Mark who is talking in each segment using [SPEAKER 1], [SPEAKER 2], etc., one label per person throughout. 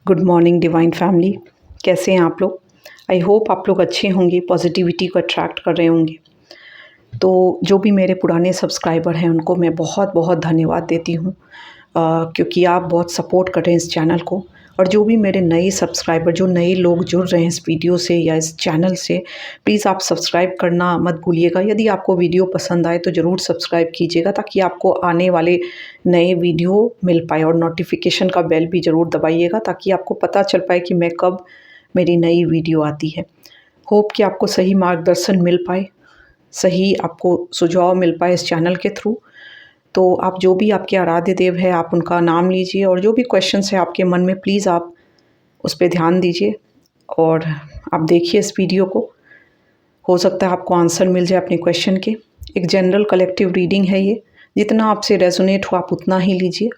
[SPEAKER 1] Good morning divine family. कैसे हैं आप लोग? आई होप आप लोग अच्छे होंगे, पॉजिटिविटी को अट्रैक्ट कर रहे होंगे। तो जो भी मेरे पुराने सब्सक्राइबर हैं उनको मैं बहुत बहुत धन्यवाद देती हूँ, क्योंकि आप बहुत सपोर्ट कर रहे हैं इस चैनल को। और जो भी मेरे नए सब्सक्राइबर, जो नए लोग जुड़ रहे हैं इस वीडियो से या इस चैनल से, प्लीज़ आप सब्सक्राइब करना मत भूलिएगा। यदि आपको वीडियो पसंद आए तो ज़रूर सब्सक्राइब कीजिएगा, ताकि आपको आने वाले नए वीडियो मिल पाए। और नोटिफिकेशन का बेल भी ज़रूर दबाइएगा, ताकि आपको पता चल पाए कि मैं कब मेरी नई वीडियो आती है। होप कि आपको सही मार्गदर्शन मिल पाए, सही आपको सुझाव मिल पाए इस चैनल के थ्रू। तो आप जो भी आपके आराध्य देव है, आप उनका नाम लीजिए, और जो भी क्वेश्चंस है आपके मन में, प्लीज़ आप उस पे ध्यान दीजिए और आप देखिए इस वीडियो को। हो सकता है आपको आंसर मिल जाए अपने क्वेश्चन के। एक जनरल कलेक्टिव रीडिंग है ये, जितना आपसे रेजोनेट हो आप उतना ही लीजिए।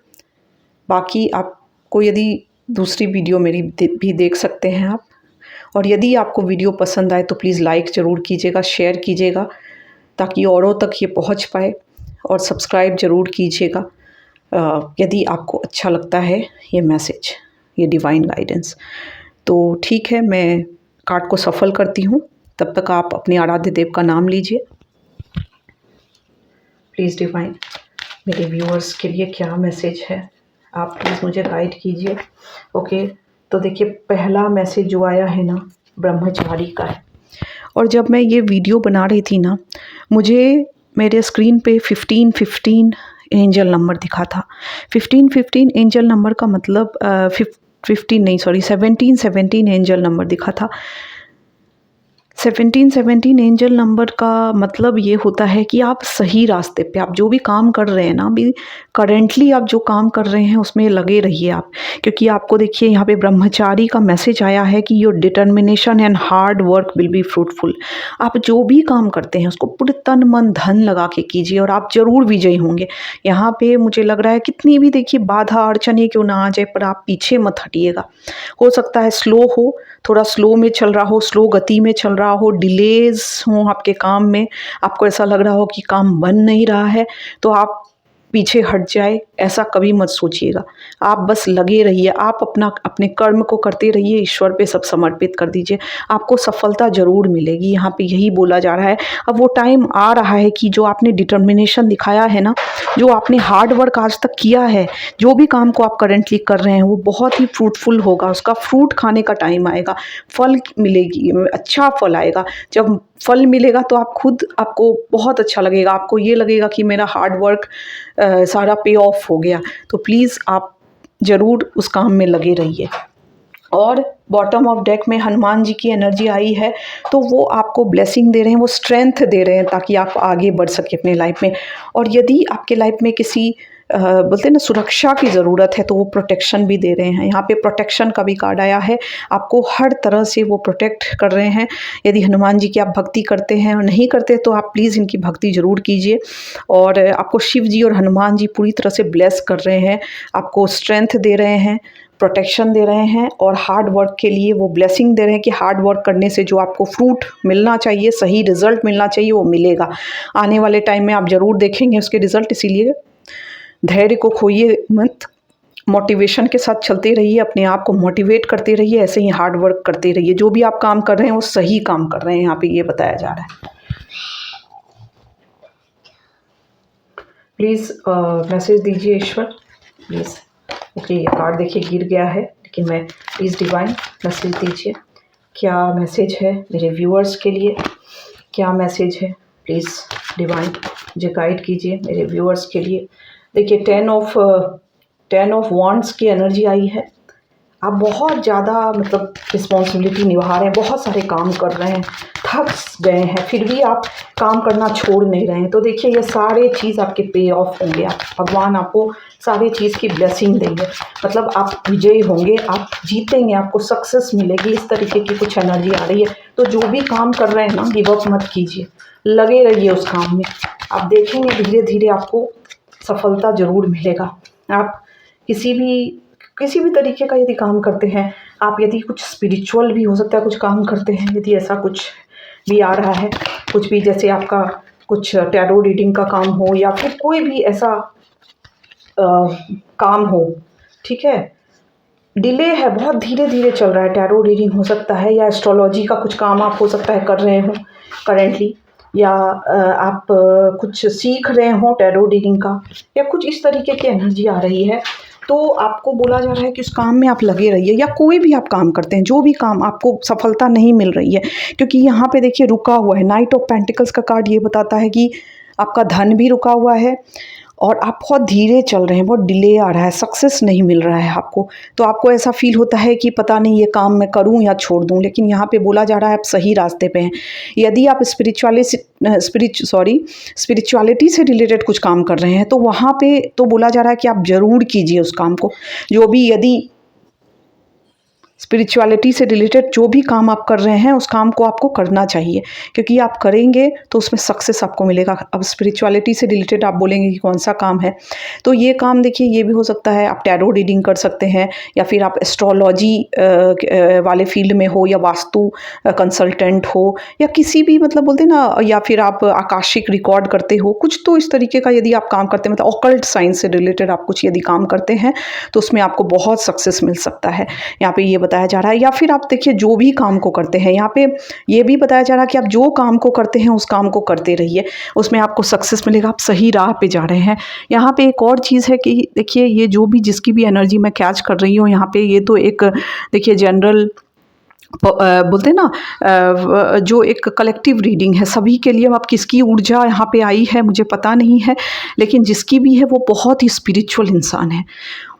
[SPEAKER 1] बाकी आपको यदि दूसरी वीडियो मेरी भी देख सकते हैं आप। और यदि आपको वीडियो पसंद आए तो प्लीज़ लाइक ज़रूर कीजिएगा, शेयर कीजिएगा, ताकि औरों तक ये पहुंच पाए। और सब्सक्राइब ज़रूर कीजिएगा यदि आपको अच्छा लगता है ये मैसेज, ये डिवाइन गाइडेंस। तो ठीक है, मैं कार्ड को सफल करती हूँ। तब तक आप अपने आराध्य देव का नाम लीजिए। प्लीज़ डिवाइन, मेरे व्यूअर्स के लिए क्या मैसेज है, आप प्लीज़ मुझे गाइड कीजिए। ओके, तो देखिए पहला मैसेज जो आया है ना, ब्रह्मचारी का है। और जब मैं ये वीडियो बना रही थी ना, मुझे मेरे स्क्रीन पे 1515 एंजल नंबर दिखा था। 1515 एंजल नंबर का मतलब 15 नहीं, सॉरी, 1717 एंजल नंबर दिखा था। 1717 एंजल नंबर का मतलब ये होता है कि आप सही रास्ते पे, आप जो भी काम कर रहे हैं ना, अभी करेंटली आप जो काम कर रहे हैं उसमें लगे रहिए आप। क्योंकि आपको देखिए यहाँ पे ब्रह्मचारी का मैसेज आया है कि your determination and hard work will be fruitful. आप जो भी काम करते हैं उसको पूरे तन मन धन लगा के कीजिए और आप ज़रूर विजयी होंगे। यहाँ पे मुझे लग रहा है कितनी भी देखिए बाधा अड़चने क्यों ना आ जाए, पर आप पीछे मत हटिएगा। हो सकता है स्लो हो, थोड़ा स्लो में चल रहा हो, स्लो गति में चल रहा हो, डिलेज हो आपके काम में, आपको ऐसा लग रहा हो कि काम बन नहीं रहा है, तो आप पीछे हट जाए, ऐसा कभी मत सोचिएगा। आप बस लगे रहिए, आप अपने कर्म को करते रहिए, ईश्वर पे सब समर्पित कर दीजिए, आपको सफलता ज़रूर मिलेगी। यहाँ पे यही बोला जा रहा है। अब वो टाइम आ रहा है कि जो आपने डिटर्मिनेशन दिखाया है ना, जो आपने हार्ड वर्क आज तक किया है, जो भी काम को आप करेंटली कर रहे हैं, वो बहुत ही फ्रूटफुल होगा। उसका फ्रूट खाने का टाइम आएगा, फल मिलेगी, अच्छा फल आएगा। जब फल मिलेगा तो आप खुद, आपको बहुत अच्छा लगेगा, आपको ये लगेगा कि मेरा हार्ड वर्क सारा पे ऑफ हो गया। तो प्लीज़ आप ज़रूर उस काम में लगे रहिए। और बॉटम ऑफ डेक में हनुमान जी की एनर्जी आई है, तो वो आपको ब्लेसिंग दे रहे हैं, वो स्ट्रेंथ दे रहे हैं, ताकि आप आगे बढ़ सके अपने लाइफ में। और यदि आपके लाइफ में किसी बोलते हैं ना सुरक्षा की ज़रूरत है, तो वो प्रोटेक्शन भी दे रहे हैं। यहाँ पे प्रोटेक्शन का भी कार्ड आया है, आपको हर तरह से वो प्रोटेक्ट कर रहे हैं। यदि हनुमान जी की आप भक्ति करते हैं और नहीं करते तो आप प्लीज़ इनकी भक्ति ज़रूर कीजिए। और आपको शिव जी और हनुमान जी पूरी तरह से ब्लेस कर रहे हैं, आपको स्ट्रेंथ दे रहे हैं, प्रोटेक्शन दे रहे हैं, और हार्ड वर्क के लिए वो ब्लेसिंग दे रहे हैं कि हार्ड वर्क करने से जो आपको फ्रूट मिलना चाहिए, सही रिजल्ट मिलना चाहिए, वो मिलेगा। आने वाले टाइम में आप ज़रूर देखेंगे उसके रिजल्ट। इसीलिए धैर्य को खोइए मत, मोटिवेशन के साथ चलते रहिए, अपने आप को मोटिवेट करते रहिए, ऐसे ही हार्ड वर्क करते रहिए। जो भी आप काम कर रहे हैं वो सही काम कर रहे हैं, यहाँ पे ये बताया जा रहा है। प्लीज़ मैसेज दीजिए ईश्वर, प्लीज़। ओके, ये कार्ड देखिए गिर गया है, लेकिन मैं प्लीज़ डिवाइन मैसेज दीजिए। क्या मैसेज है मेरे व्यूअर्स के लिए, क्या मैसेज है? प्लीज़ डिवाइन मुझे गाइड कीजिए मेरे व्यूअर्स के लिए। देखिए टेन ऑफ वॉन्ड्स की एनर्जी आई है। आप बहुत ज़्यादा मतलब रिस्पॉन्सिबिलिटी निभा रहे हैं, बहुत सारे काम कर रहे हैं, थक गए हैं, फिर भी आप काम करना छोड़ नहीं रहे हैं। तो देखिए ये सारे चीज़ आपके पे ऑफ होंगे, आप भगवान आपको सारे चीज़ की ब्लेसिंग देंगे। मतलब आप विजयी होंगे, आप जीतेंगे, आपको सक्सेस मिलेगी। इस तरीके की कुछ एनर्जी आ रही है। तो जो भी काम कर रहे हैं ना, गिव अप मत कीजिए, लगे रहिए उस काम में। आप देखेंगे धीरे धीरे आपको सफलता ज़रूर मिलेगा। आप किसी भी तरीके का यदि काम करते हैं, आप यदि कुछ स्पिरिचुअल भी हो सकता है कुछ काम करते हैं, यदि ऐसा कुछ भी आ रहा है, कुछ भी जैसे आपका कुछ टैरो रीडिंग का काम हो, या फिर कोई भी ऐसा काम हो, ठीक है, डिले है, बहुत धीरे-धीरे चल रहा है। टैरो रीडिंग हो सकता है या एस्ट्रोलॉजी का कुछ काम आप हो सकता है कर रहे हो करेंटली, या आप कुछ सीख रहे हो टैरो रीडिंग का, या कुछ इस तरीके की एनर्जी आ रही है। तो आपको बोला जा रहा है कि उस काम में आप लगे रहिए, या कोई भी आप काम करते हैं, जो भी काम आपको सफलता नहीं मिल रही है, क्योंकि यहाँ पे देखिए रुका हुआ है। नाइट ऑफ पेंटिकल्स का कार्ड ये बताता है कि आपका धन भी रुका हुआ है और आप बहुत धीरे चल रहे हैं, बहुत डिले आ रहा है, सक्सेस नहीं मिल रहा है आपको। तो आपको ऐसा फ़ील होता है कि पता नहीं ये काम मैं करूं या छोड़ दूं, लेकिन यहाँ पे बोला जा रहा है आप सही रास्ते पे हैं। यदि आप स्पिरिचुअलिटी से रिलेटेड कुछ काम कर रहे हैं तो वहाँ पे तो बोला जा रहा है कि आप ज़रूर कीजिए उस काम को। जो भी यदि स्पिरिचुअलिटी से रिलेटेड जो भी काम आप कर रहे हैं उस काम को आपको करना चाहिए, क्योंकि आप करेंगे तो उसमें सक्सेस आपको मिलेगा। अब स्पिरिचुअलिटी से रिलेटेड आप बोलेंगे कि कौन सा काम है, तो ये काम देखिए ये भी हो सकता है आप टैरो रीडिंग कर सकते हैं, या फिर आप एस्ट्रोलॉजी वाले फील्ड में हो, या वास्तु कंसल्टेंट हो, या किसी भी मतलब बोलते हैं ना, या फिर आप आकाशिक रिकॉर्ड करते हो कुछ, तो इस तरीके का यदि आप काम करते हैं, मतलब ऑकल्ट साइंस से रिलेटेड आप कुछ यदि काम करते हैं तो उसमें आपको बहुत सक्सेस मिल सकता है, यहाँ पे ये बताया जा रहा है। या फिर आप देखिए जो भी काम को करते हैं, यहाँ पे ये भी बताया जा रहा है कि आप जो काम को करते हैं उस काम को करते रहिए, उसमें आपको सक्सेस मिलेगा, आप सही राह पे जा रहे हैं। यहाँ पे एक और चीज़ है कि देखिए ये जो भी जिसकी भी एनर्जी मैं कैच कर रही हूँ यहाँ पे, ये तो एक देखिए जनरल बोलते हैं ना जो एक कलेक्टिव रीडिंग है सभी के लिए। अब किसकी ऊर्जा यहाँ पे आई है मुझे पता नहीं है, लेकिन जिसकी भी है वो बहुत ही स्पिरिचुअल इंसान है।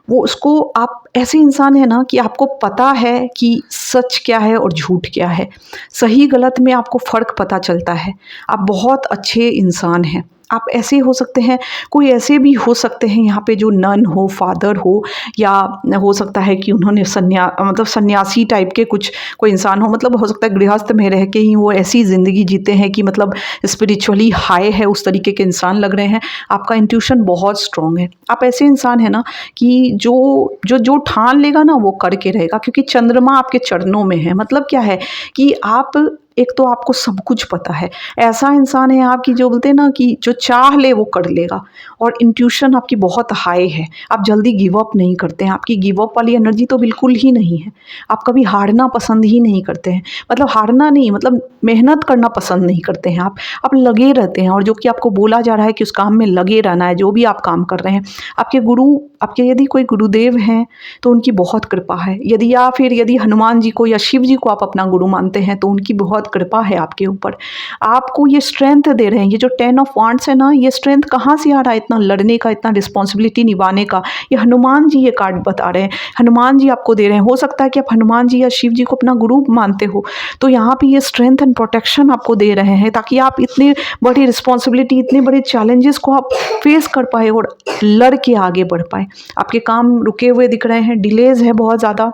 [SPEAKER 1] वो उसको आप ऐसे इंसान है ना कि आपको पता है कि सच क्या है और झूठ क्या है, सही गलत में आपको फ़र्क पता चलता है। आप बहुत अच्छे इंसान हैं। आप ऐसे हो सकते हैं, कोई ऐसे भी हो सकते हैं यहाँ पे जो नन हो, फादर हो, या हो सकता है कि उन्होंने मतलब सन्यासी टाइप के कुछ कोई इंसान हो, मतलब हो सकता है गृहस्थ में रह के ही वो ऐसी ज़िंदगी जीते हैं कि मतलब स्पिरिचुअली हाई है, उस तरीके के इंसान लग रहे हैं। आपका इंट्यूशन बहुत स्ट्रॉन्ग है। आप ऐसे इंसान है ना कि जो ठान लेगा ना वो करके रहेगा, क्योंकि चंद्रमा आपके चरणों में है। मतलब क्या है कि आप एक तो आपको सब कुछ पता है, ऐसा इंसान है आपकी जो बोलते हैं ना कि जो चाह ले वो कर लेगा, और इंट्यूशन आपकी बहुत हाई है। आप जल्दी गिव अप नहीं करते हैं, आपकी गिव अप वाली एनर्जी तो बिल्कुल ही नहीं है। आप कभी हारना पसंद ही नहीं करते हैं, मतलब हारना नहीं, मतलब मेहनत करना पसंद नहीं करते हैं आप लगे रहते हैं। और जो कि आपको बोला जा रहा है कि उस काम में लगे रहना है, जो भी आप काम कर रहे हैं। आपके गुरु, आपके यदि कोई गुरुदेव हैं तो उनकी बहुत कृपा है। यदि या फिर यदि हनुमान जी को या शिव जी को आप अपना गुरु मानते हैं तो उनकी बहुत कृपा है आपके ऊपर। आपको ये स्ट्रेंथ दे रहे हैं। ये जो 10 ऑफ वांड्स है ना, ये स्ट्रेंथ कहाँ से आ रहा है इतना लड़ने का, इतना रिस्पॉन्सिबिलिटी निभाने का? ये हनुमान जी ये कार्ड बता रहे हैं, हनुमान जी आपको दे रहे हैं। हो सकता है कि आप हनुमान जी या शिव जी को अपना गुरु मानते हो, तो यहाँ पे ये स्ट्रेंथ एंड प्रोटेक्शन आपको दे रहे हैं, ताकि आप इतनी बड़ी रिस्पॉन्सिबिलिटी, इतने बड़े चैलेंजेस को आप फेस कर पाए और लड़ के आगे बढ़ पाए। आपके काम रुके हुए दिख रहे हैं, डिलेज है बहुत ज़्यादा,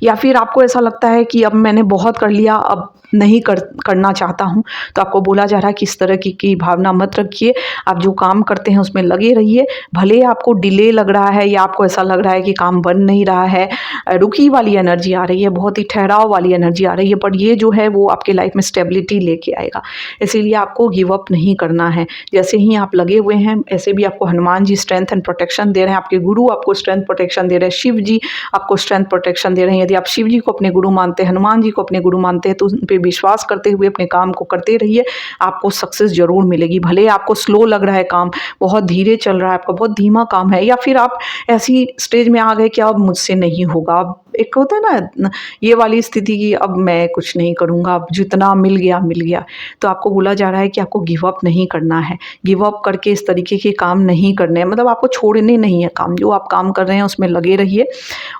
[SPEAKER 1] या फिर आपको ऐसा लगता है कि अब मैंने बहुत कर लिया, अब नहीं करना चाहता हूँ, तो आपको बोला जा रहा है कि इस तरह की भावना मत रखिए। आप जो काम करते हैं उसमें लगे रहिए, भले आपको डिले लग रहा है या आपको ऐसा लग रहा है कि काम बन नहीं रहा है, रुकी वाली एनर्जी आ रही है, बहुत ही ठहराव वाली एनर्जी आ रही है, पर ये जो है वो आपके लाइफ में स्टेबिलिटी लेके आएगा। इसीलिए आपको गिव अप नहीं करना है। जैसे ही आप लगे हुए हैं, ऐसे भी आपको Hanuman ji strength and protection दे रहे हैं, आपके गुरु आपको स्ट्रेंथ प्रोटेक्शन दे रहे हैं, शिव जी आपको स्ट्रेंथ प्रोटेक्शन दे रहे हैं। यदि आप शिव जी को अपने गुरु मानते हैं, हनुमान जी को अपने गुरु मानते हैं, तो उन पे विश्वास करते हुए अपने काम को करते रहिए, आपको सक्सेस जरूर मिलेगी। भले आपको स्लो लग रहा है, काम बहुत धीरे चल रहा है, आपका बहुत धीमा काम है, या फिर आप ऐसी स्टेज में आ गए कि अब मुझसे नहीं होगा, अब एक होता है ना ये वाली स्थिति की अब मैं कुछ नहीं करूँगा, अब जितना मिल गया। तो आपको बोला जा रहा है कि आपको गिव अप नहीं करना है। गिव अप करके इस तरीके के काम नहीं करने हैं, मतलब आपको छोड़ने नहीं है काम। जो आप काम कर रहे हैं उसमें लगे रहिए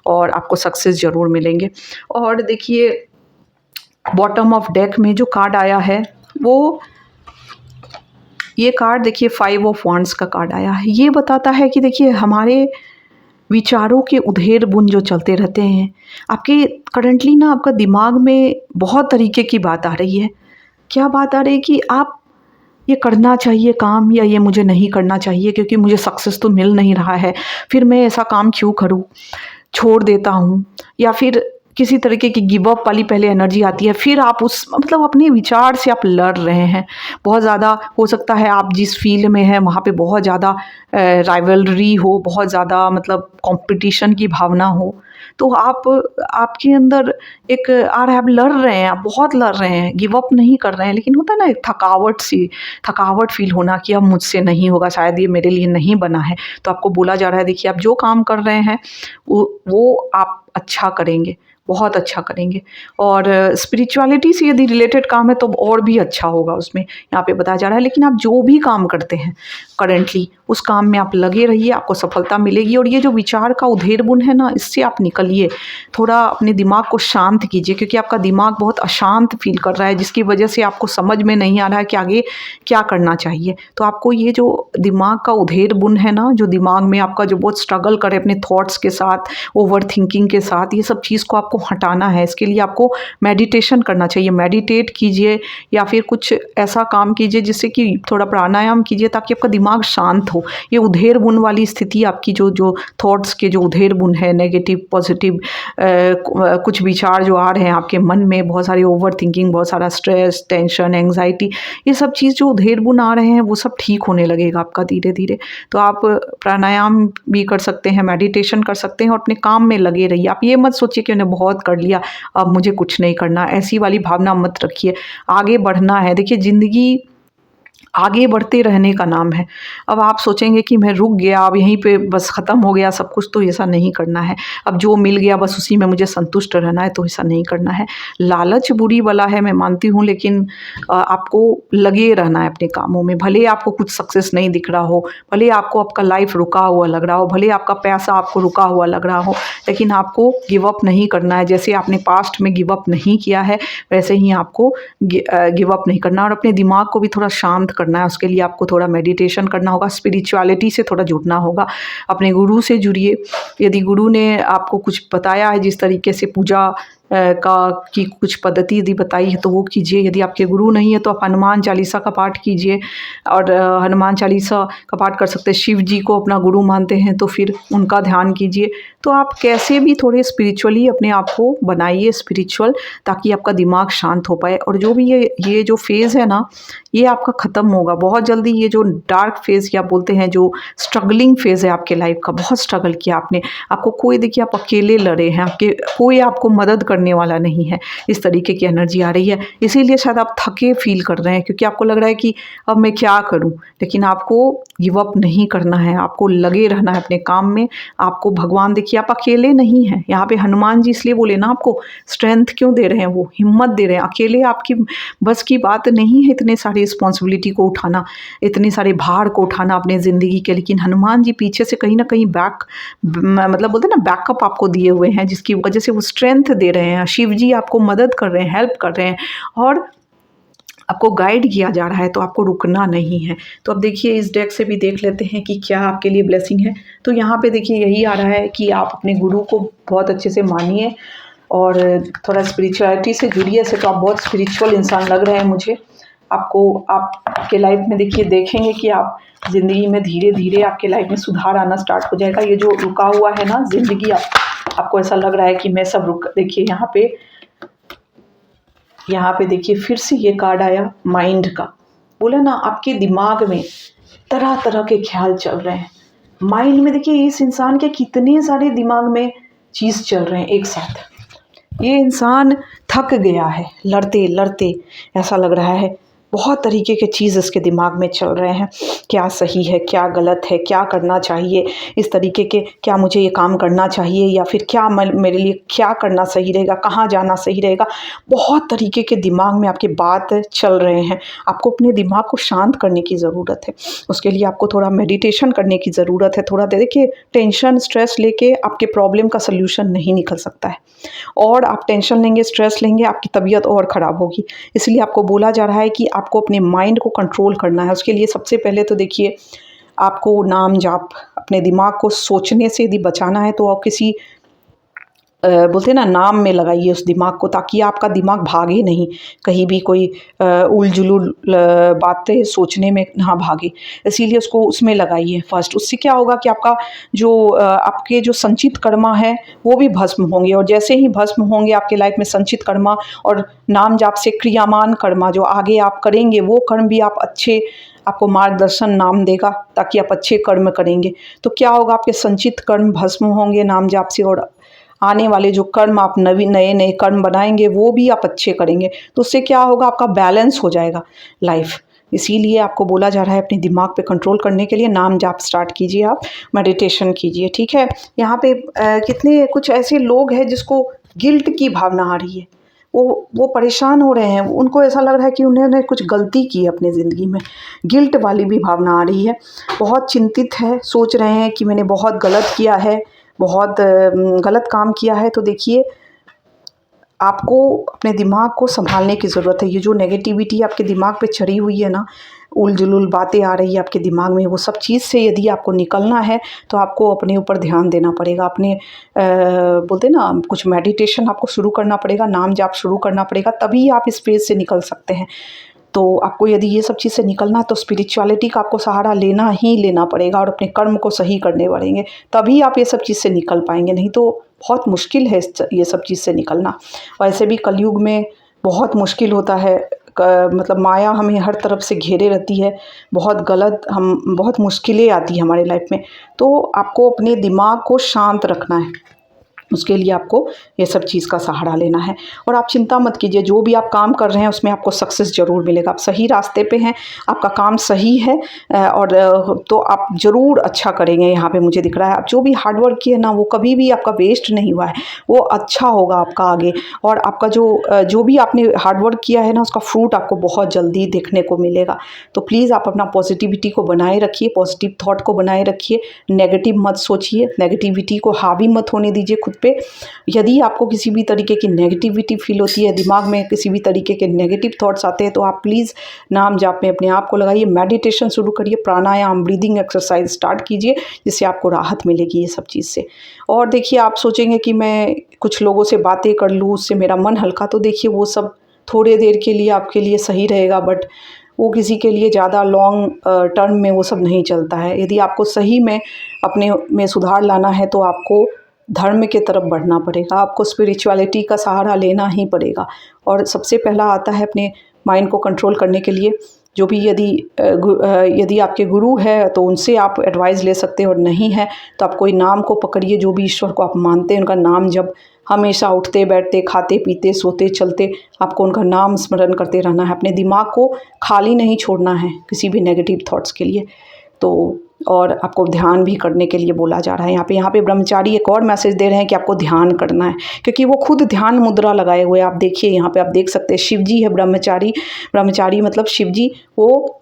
[SPEAKER 1] और आपको सक्सेस ज़रूर मिलेंगे। और देखिए बॉटम ऑफ डेक में जो कार्ड आया है वो ये कार्ड देखिए 5 ऑफ वांड्स का कार्ड आया है। ये बताता है कि देखिए हमारे विचारों के उधेड़ बुन जो चलते रहते हैं, आपके करंटली ना आपका दिमाग में बहुत तरीके की बात आ रही है। क्या बात आ रही है कि आप ये करना चाहिए काम, या ये मुझे नहीं करना चाहिए क्योंकि मुझे सक्सेस तो मिल नहीं रहा है, फिर मैं ऐसा काम क्यों करूँ, छोड़ देता हूँ। या फिर किसी तरीके की गिव अप वाली पहले एनर्जी आती है, फिर आप उस मतलब अपने विचार से आप लड़ रहे हैं। बहुत ज़्यादा हो सकता है आप जिस फील्ड में हैं वहाँ पे बहुत ज़्यादा राइवलरी हो, बहुत ज़्यादा मतलब कंपटीशन की भावना हो, तो आप आपके अंदर एक आ रहा है, आप लड़ रहे हैं, आप बहुत लड़ रहे हैं, गिव अप नहीं कर रहे हैं, लेकिन होता है ना एक थकावट फ़ील होना कि अब मुझसे नहीं होगा, शायद ये मेरे लिए नहीं बना है। तो आपको बोला जा रहा है देखिए आप जो काम कर रहे हैं वो आप अच्छा करेंगे, बहुत अच्छा करेंगे। और स्पिरिचुअलिटी से यदि रिलेटेड काम है तो और भी अच्छा होगा उसमें, यहाँ पे बताया जा रहा है। लेकिन आप जो भी काम करते हैं करंटली, उस काम में आप लगे रहिए, आपको सफलता मिलेगी। और ये जो विचार का उधेड़-बुन है ना, इससे आप निकलिए। थोड़ा अपने दिमाग को शांत कीजिए, क्योंकि आपका दिमाग बहुत अशांत फ़ील कर रहा है, जिसकी वजह से आपको समझ में नहीं आ रहा है कि आगे क्या करना चाहिए। तो आपको ये जो दिमाग का उधेड़-बुन है ना, जो दिमाग में आपका जो बहुत स्ट्रगल करे अपने थॉट्स के साथ, ओवरथिंकिंग के साथ, ये सब चीज़ को आपको हटाना है। इसके लिए आपको मेडिटेशन करना चाहिए। मेडिटेट कीजिए या फिर कुछ ऐसा काम कीजिए जिससे कि थोड़ा प्राणायाम कीजिए, ताकि आपका दिमाग शांत हो। ये उधेड़-बुन वाली स्थिति आपकी जो जो थॉट्स के जो उधेड़-बुन है, नेगेटिव, पॉजिटिव कुछ विचार जो आ रहे हैं आपके मन में, बहुत सारी ओवरथिंकिंग, बहुत सारा स्ट्रेस, टेंशन, एंग्ज़ायटी, ये सब चीज़ जो उधेड़-बुन आ रहे हैं वो सब ठीक होने लगेगा आपका धीरे-धीरे। तो आप प्राणायाम भी कर सकते हैं, मेडिटेशन कर सकते हैं और अपने काम में लगे रहिए। आप ये मत सोचिए कि मैंने बहुत कर लिया, अब मुझे कुछ नहीं करना, ऐसी वाली भावना मत रखिए। आगे बढ़ना है। देखिए ज़िंदगी आगे बढ़ते रहने का नाम है। अब आप सोचेंगे कि मैं रुक गया, अब यहीं पे बस ख़त्म हो गया सब कुछ, तो ऐसा नहीं करना है। अब जो मिल गया बस उसी में मुझे संतुष्ट रहना है, तो ऐसा नहीं करना है। लालच बुरी बला है, मैं मानती हूँ, लेकिन आपको लगे रहना है अपने कामों में। भले आपको कुछ सक्सेस नहीं दिख रहा हो, भले आपको आपका लाइफ़ रुका हुआ लग रहा हो, भले आपका पैसा आपको रुका हुआ लग रहा हो, लेकिन आपको गिव अप नहीं करना है। जैसे आपने पास्ट में गिव अप नहीं किया है, वैसे ही आपको गिव अप नहीं करना। और अपने दिमाग को भी थोड़ा शांत करना है। उसके लिए आपको थोड़ा मेडिटेशन करना होगा, स्पिरिचुअलिटी से थोड़ा जुड़ना होगा। अपने गुरु से जुड़िए। यदि गुरु ने आपको कुछ बताया है, जिस तरीके से पूजा का की कुछ पद्धति यदि बताई है तो वो कीजिए। यदि आपके गुरु नहीं है तो आप हनुमान चालीसा का पाठ कीजिए। और हनुमान चालीसा का पाठ कर सकते हैं। शिव जी को अपना गुरु मानते हैं तो फिर उनका ध्यान कीजिए। तो आप कैसे भी थोड़े स्पिरिचुअली अपने आप को बनाइए स्पिरिचुअल, ताकि आपका दिमाग शांत हो पाए। और जो भी ये जो फेज़ है ना, ये आपका ख़त्म होगा बहुत जल्दी। ये जो डार्क फेज़ या बोलते हैं जो स्ट्रगलिंग फेज़ है आपके लाइफ का, बहुत स्ट्रगल किया आपने, आपको कोई देखिए आप अकेले लड़े हैं, आपके कोई आपको मदद करने वाला नहीं है, इस तरीके की एनर्जी आ रही है। इसीलिए शायद आप थके फील कर रहे हैं, क्योंकि आपको लग रहा है कि अब मैं क्या करूं। लेकिन आपको गिव अप नहीं करना है, आपको लगे रहना है अपने काम में। आपको भगवान देखिए आप अकेले नहीं हैं। यहाँ पे हनुमान जी इसलिए बोले ना, आपको स्ट्रेंथ क्यों दे रहे हैं, वो हिम्मत दे रहे हैं। अकेले आपकी बस की बात नहीं है इतने सारी रिस्पॉन्सिबिलिटी को उठाना, इतने सारे भार को उठाना अपने ज़िंदगी के। लेकिन हनुमान जी पीछे से कहीं ना कहीं मतलब बोलते हैं ना, बैकअप आपको दिए हुए हैं, जिसकी वजह से वो स्ट्रेंथ दे रहे हैं। शिव जी आपको मदद कर रहे हैं, हेल्प कर रहे हैं और आपको गाइड किया जा रहा है। तो आपको रुकना नहीं है। तो अब देखिए इस डेक से भी देख लेते हैं कि क्या आपके लिए ब्लेसिंग है। तो यहाँ पे देखिए यही आ रहा है कि आप अपने गुरु को बहुत अच्छे से मानिए और थोड़ा स्पिरिचुअलिटी से जुड़िए। ऐसे तो आप बहुत स्पिरिचुअल इंसान लग रहे हैं मुझे। आपके लाइफ में देखिए देखेंगे कि आप ज़िंदगी में धीरे धीरे आपके लाइफ में सुधार आना स्टार्ट हो जाएगा। ये जो रुका हुआ है ना ज़िंदगी, आपको ऐसा लग रहा है कि मैं सब देखिए यहाँ पे देखिए फिर से ये कार्ड आया माइंड का। बोला ना, आपके दिमाग में तरह तरह के ख्याल चल रहे हैं। माइंड में देखिए इस इंसान के कितने सारे दिमाग में चीज़ चल रहे हैं एक साथ। ये इंसान थक गया है लड़ते लड़ते, ऐसा लग रहा है। बहुत तरीके के चीज़ इसके दिमाग में चल रहे हैं। क्या सही है, क्या गलत है, क्या करना चाहिए, इस तरीके के, क्या मुझे ये काम करना चाहिए या फिर क्या मेरे लिए क्या करना सही रहेगा, कहाँ जाना सही रहेगा। बहुत तरीके के दिमाग में आपके बात चल रहे हैं। आपको अपने दिमाग को शांत करने की ज़रूरत है। उसके लिए आपको थोड़ा मेडिटेशन करने की ज़रूरत है। थोड़ा देखिए टेंशन स्ट्रेस लेके आपके प्रॉब्लम का सल्यूशन नहीं निकल सकता है। और आप टेंशन लेंगे, स्ट्रेस लेंगे, आपकी तबीयत और ख़राब होगी। इसलिए आपको बोला जा रहा है कि आपको अपने माइंड को कंट्रोल करना है। उसके लिए सबसे पहले तो देखिए आपको नाम जाप, अपने दिमाग को सोचने से यदि बचाना है तो आप किसी बोलते हैं ना, नाम में लगाइए उस दिमाग को, ताकि आपका दिमाग भागे नहीं, कहीं भी कोई उल-जुलूल बातें सोचने में ना भागे। इसीलिए उसको उसमें लगाइए फर्स्ट। उससे क्या होगा कि आपका जो आपके जो संचित कर्मा है वो भी भस्म होंगे। और जैसे ही भस्म होंगे आपके लाइफ में संचित कर्मा और नाम जाप से क्रियामान कर्मा, जो आगे आप करेंगे वो कर्म भी आप अच्छे, आपको मार्गदर्शन नाम देगा ताकि आप अच्छे कर्म करेंगे। तो क्या होगा, आपके संचित कर्म भस्म होंगे नाम जाप से और आने वाले जो कर्म आप नए नए कर्म बनाएंगे वो भी आप अच्छे करेंगे। तो उससे क्या होगा, आपका बैलेंस हो जाएगा लाइफ। इसीलिए आपको बोला जा रहा है अपने दिमाग पे कंट्रोल करने के लिए नाम जाप स्टार्ट कीजिए, आप मेडिटेशन कीजिए, ठीक है। यहाँ पे कितने कुछ ऐसे लोग हैं जिसको गिल्ट की भावना आ रही है, वो परेशान हो रहे हैं, उनको ऐसा लग रहा है कि उन्होंने कुछ गलती की है अपनी ज़िंदगी में, गिल्ट वाली भी भावना आ रही है, बहुत चिंतित है, सोच रहे हैं कि मैंने बहुत गलत किया है, बहुत गलत काम किया है। तो देखिए, आपको अपने दिमाग को संभालने की ज़रूरत है। ये जो नेगेटिविटी आपके दिमाग पे चढ़ी हुई है ना, उल-जुलूल बातें आ रही है आपके दिमाग में, वो सब चीज़ से यदि आपको निकलना है तो आपको अपने ऊपर ध्यान देना पड़ेगा। अपने बोलते हैं ना, कुछ मेडिटेशन आपको शुरू करना पड़ेगा, नाम जाप शुरू करना पड़ेगा, तभी आप इस फेज़ से निकल सकते हैं। तो आपको यदि ये सब चीज़ से निकलना है तो स्पिरिचुअलिटी का आपको सहारा लेना ही लेना पड़ेगा और अपने कर्म को सही करने पड़ेंगे, तभी आप ये सब चीज़ से निकल पाएँगे, नहीं तो बहुत मुश्किल है ये सब चीज़ से निकलना। वैसे भी कलयुग में बहुत मुश्किल होता है, मतलब माया हमें हर तरफ से घेरे रहती है, बहुत मुश्किलें आती हैं हमारे लाइफ में। तो आपको अपने दिमाग को शांत रखना है, उसके लिए आपको ये सब चीज़ का सहारा लेना है। और आप चिंता मत कीजिए, जो भी आप काम कर रहे हैं उसमें आपको सक्सेस ज़रूर मिलेगा। आप सही रास्ते पे हैं, आपका काम सही है, तो आप ज़रूर अच्छा करेंगे। यहाँ पे मुझे दिख रहा है आप जो भी हार्ड वर्क किए ना, वो कभी भी आपका वेस्ट नहीं हुआ है, वो अच्छा होगा आपका आगे। और आपका जो भी आपने हार्ड वर्क किया है ना, उसका फ्रूट आपको बहुत जल्दी देखने को मिलेगा। तो प्लीज़ आप अपना पॉजिटिविटी को बनाए रखिए, पॉजिटिव थॉट को बनाए रखिए, नेगेटिव मत सोचिए, नेगेटिविटी को हावी मत होने दीजिए खुद पे। यदि आपको किसी भी तरीके की नेगेटिविटी फील होती है, दिमाग में किसी भी तरीके के नेगेटिव थॉट्स आते हैं, तो आप प्लीज़ नाम जाप में अपने आप को लगाइए, मेडिटेशन शुरू करिए, प्राणायाम, ब्रीदिंग एक्सरसाइज स्टार्ट कीजिए, जिससे आपको राहत मिलेगी ये सब चीज़ से। और देखिए, आप सोचेंगे कि मैं कुछ लोगों से बातें कर लूँ, उससे मेरा मन हल्का, तो देखिए वो सब थोड़े देर के लिए आपके लिए सही रहेगा, बट वो किसी के लिए ज़्यादा लॉन्ग टर्म में वो सब नहीं चलता है। यदि आपको सही में अपने में सुधार लाना है तो आपको धर्म के तरफ बढ़ना पड़ेगा, आपको स्पिरिचुअलिटी का सहारा लेना ही पड़ेगा। और सबसे पहला आता है अपने माइंड को कंट्रोल करने के लिए, जो भी यदि आपके गुरु है तो उनसे आप एडवाइस ले सकते हैं, और नहीं है तो आप कोई नाम को पकड़िए, जो भी ईश्वर को आप मानते हैं उनका नाम जब हमेशा उठते बैठते, खाते पीते, सोते चलते आपको उनका नाम स्मरण करते रहना है। अपने दिमाग को खाली नहीं छोड़ना है किसी भी नेगेटिव थॉट्स के लिए। तो और आपको ध्यान भी करने के लिए बोला जा रहा है। यहाँ पे ब्रह्मचारी एक और मैसेज दे रहे हैं कि आपको ध्यान करना है, क्योंकि वो खुद ध्यान मुद्रा लगाए हुए हैं। आप देखिए, यहाँ पे आप देख सकते हैं शिव जी है ब्रह्मचारी मतलब शिव जी, वो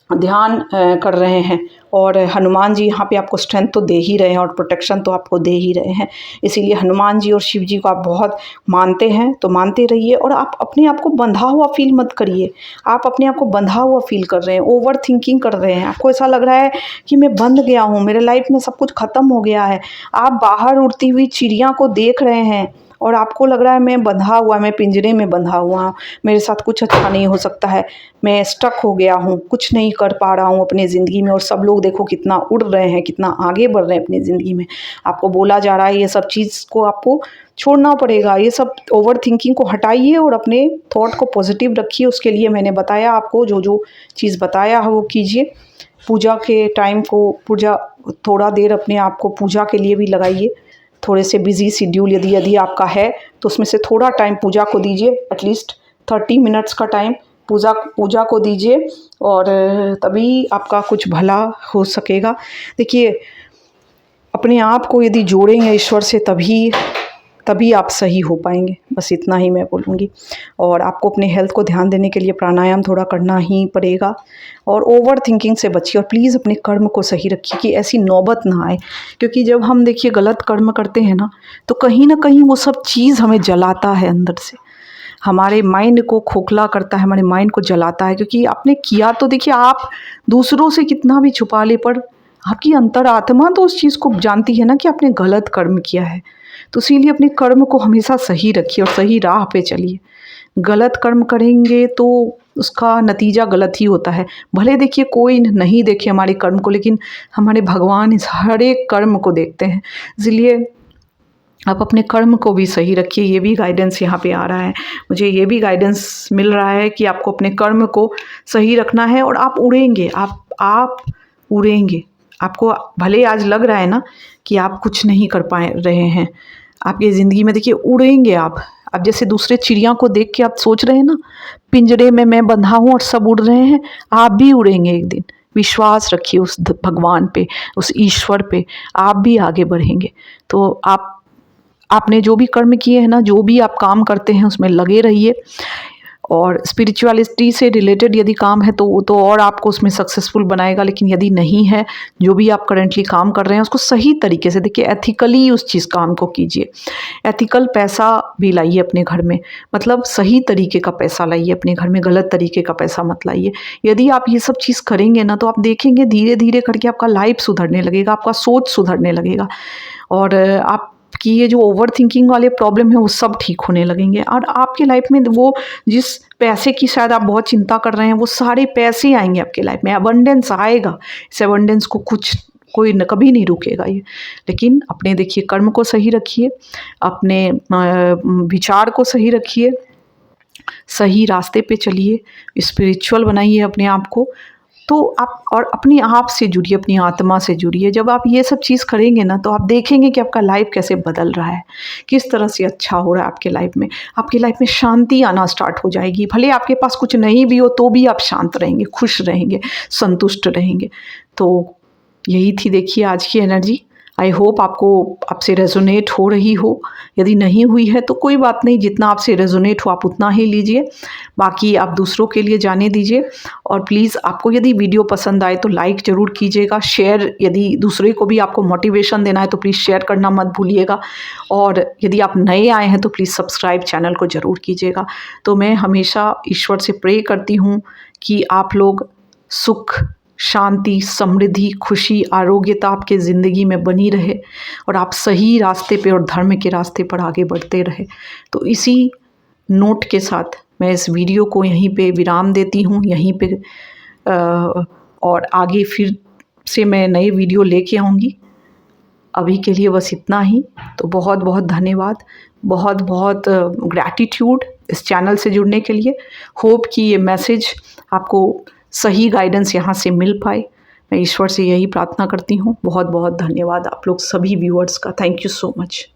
[SPEAKER 1] ध्यान कर रहे हैं। और हनुमान जी यहाँ पे आपको स्ट्रेंथ तो दे ही रहे हैं और प्रोटेक्शन तो आपको दे ही रहे हैं। इसीलिए हनुमान जी और शिव जी को आप बहुत मानते हैं तो मानते रहिए, और आप अपने आप को बंधा हुआ फील मत करिए। आप अपने आप को बंधा हुआ फील कर रहे हैं, ओवर थिंकिंग कर रहे हैं, आपको ऐसा लग रहा है कि मैं बंध गया हूँ, मेरे लाइफ में सब कुछ ख़त्म हो गया है। आप बाहर उड़ती हुई चिड़िया को देख रहे हैं और आपको लग रहा है मैं बंधा हुआ, मैं पिंजरे में बंधा हुआ हूँ, मेरे साथ कुछ अच्छा नहीं हो सकता है, मैं स्टक हो गया हूँ, कुछ नहीं कर पा रहा हूँ अपनी ज़िंदगी में। और सब लोग देखो कितना उड़ रहे हैं, कितना आगे बढ़ रहे हैं अपनी ज़िंदगी में। आपको बोला जा रहा है ये सब चीज़ को आपको छोड़ना पड़ेगा, ये सब ओवर थिंकिंग को हटाइए और अपने थॉट को पॉजिटिव रखिए। उसके लिए मैंने बताया आपको, जो चीज़ बताया है वो कीजिए। पूजा के टाइम को थोड़ा देर अपने आप को पूजा के लिए भी लगाइए। थोड़े से बिजी शेड्यूल यदि आपका है तो उसमें से थोड़ा टाइम पूजा को दीजिए, एटलीस्ट 30 मिनट्स का टाइम पूजा को दीजिए, और तभी आपका कुछ भला हो सकेगा। देखिए, अपने आप को यदि जोड़ेंगे ईश्वर से तभी आप सही हो पाएंगे। बस इतना ही मैं बोलूँगी। और आपको अपने हेल्थ को ध्यान देने के लिए प्राणायाम थोड़ा करना ही पड़ेगा, और ओवर थिंकिंग से बचिए, और प्लीज़ अपने कर्म को सही रखिए कि ऐसी नौबत ना आए। क्योंकि जब हम देखिए गलत कर्म करते हैं ना, तो कहीं ना कहीं वो सब चीज़ हमें जलाता है अंदर से, हमारे माइंड को खोखला करता है, हमारे माइंड को जलाता है। क्योंकि आपने किया तो देखिए, आप दूसरों से कितना भी छुपा ले, पर आपकी अंतरात्मा तो उस चीज़ को जानती है ना कि आपने गलत कर्म किया है। तो इसीलिए अपने कर्म को हमेशा सही रखिए और सही राह पे चलिए। गलत कर्म करेंगे तो उसका नतीजा गलत ही होता है। भले देखिए कोई नहीं देखे हमारे कर्म को, लेकिन हमारे भगवान इस हर एक कर्म को देखते हैं। इसलिए आप अपने कर्म को भी सही रखिए। ये भी गाइडेंस यहाँ पे आ रहा है, मुझे ये भी गाइडेंस मिल रहा है कि आपको अपने कर्म को सही रखना है, और आप उड़ेंगे, आप उड़ेंगे। आपको भले आज लग रहा है ना कि आप कुछ नहीं कर पा रहे हैं, आपकी ज़िंदगी में देखिए उड़ेंगे आप। अब जैसे दूसरे चिड़िया को देख के आप सोच रहे हैं ना, पिंजरे में मैं बंधा हूँ और सब उड़ रहे हैं, आप भी उड़ेंगे एक दिन। विश्वास रखिए उस भगवान पे, उस ईश्वर पे, आप भी आगे बढ़ेंगे। तो आपने जो भी कर्म किए हैं ना, जो भी आप काम करते हैं उसमें लगे रहिए। और स्पिरिचुअलिटी से रिलेटेड यदि काम है तो वो तो और आपको उसमें सक्सेसफुल बनाएगा, लेकिन यदि नहीं है, जो भी आप करंटली काम कर रहे हैं उसको सही तरीके से देखिए, एथिकली उस चीज़ काम को कीजिए। एथिकल पैसा भी लाइए अपने घर में, मतलब सही तरीके का पैसा लाइए अपने घर में, गलत तरीके का पैसा मत लाइए। यदि आप ये सब चीज़ करेंगे ना, तो आप देखेंगे धीरे धीरे करके आपका लाइफ सुधरने लगेगा, आपका सोच सुधरने लगेगा, और आपकी ये जो ओवर थिंकिंग वाले प्रॉब्लम है वो सब ठीक होने लगेंगे। और आपकी लाइफ में वो जिस पैसे की शायद आप बहुत चिंता कर रहे हैं, वो सारे पैसे आएंगे आपके लाइफ में, अबंडेंस आएगा। इस अबंडेंस को कुछ कोई न कभी नहीं रुकेगा ये। लेकिन अपने देखिए कर्म को सही रखिए, अपने विचार को सही रखिए, सही रास्ते पे चलिए, स्पिरिचुअल बनाइए अपने आप को। तो आप और अपने आप से जुड़िए, अपनी आत्मा से जुड़िए। जब आप ये सब चीज़ करेंगे ना, तो आप देखेंगे कि आपका लाइफ कैसे बदल रहा है, किस तरह से अच्छा हो रहा है आपके लाइफ में। आपकी लाइफ में शांति आना स्टार्ट हो जाएगी। भले आपके पास कुछ नहीं भी हो तो भी आप शांत रहेंगे, खुश रहेंगे, संतुष्ट रहेंगे। तो यही थी देखिए आज की एनर्जी। आई होप आपको आपसे रेजोनेट हो रही हो। यदि नहीं हुई है तो कोई बात नहीं, जितना आपसे रेजोनेट हो आप उतना ही लीजिए, बाकी आप दूसरों के लिए जाने दीजिए। और प्लीज़ आपको यदि वीडियो पसंद आए तो लाइक ज़रूर कीजिएगा, शेयर, यदि दूसरे को भी आपको मोटिवेशन देना है तो प्लीज़ शेयर करना मत भूलिएगा। और यदि आप नए आए हैं तो प्लीज़ सब्सक्राइब चैनल को ज़रूर कीजिएगा। तो मैं हमेशा ईश्वर से प्रे करती हूँ कि आप लोग सुख, शांति, समृद्धि, खुशी, आरोग्यता आपके ज़िंदगी में बनी रहे, और आप सही रास्ते पे और धर्म के रास्ते पर आगे बढ़ते रहे। तो इसी नोट के साथ मैं इस वीडियो को यहीं पे विराम देती हूँ, यहीं पे और आगे फिर से मैं नए वीडियो लेके आऊँगी। अभी के लिए बस इतना ही। तो बहुत बहुत धन्यवाद, बहुत बहुत ग्रैटिट्यूड इस चैनल से जुड़ने के लिए। होप कि ये मैसेज आपको सही गाइडेंस यहाँ से मिल पाए। मैं ईश्वर से यही प्रार्थना करती हूँ। बहुत बहुत धन्यवाद आप लोग सभी व्यूअर्स का। Thank you so much.